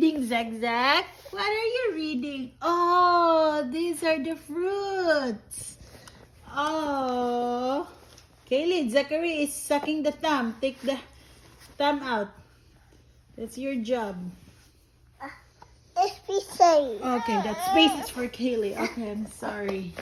reading, Zach Zach? What are you reading? Oh, these are the fruits. Oh. Kaylee, Zachary is sucking the thumb. Take the thumb out. That's your job. Okay, that space is for Kaylee. Okay, I'm sorry.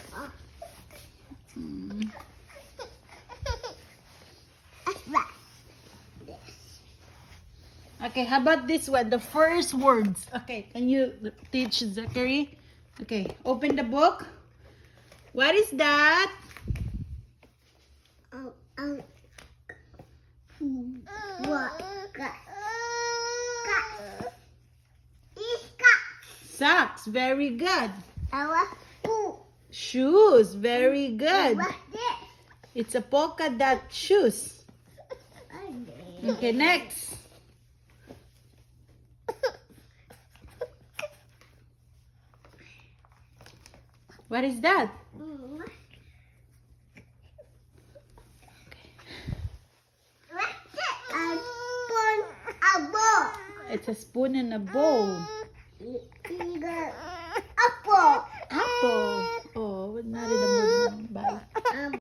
Okay, how about this one? The first words. Okay, can you teach Zachary? Okay, open the book. What is that? Socks. Very good. Shoes. Very good. It's a polka dot shoes. Okay, next. What is that? It's a spoon and a bowl. Apple. Oh, not in the mood. Bye.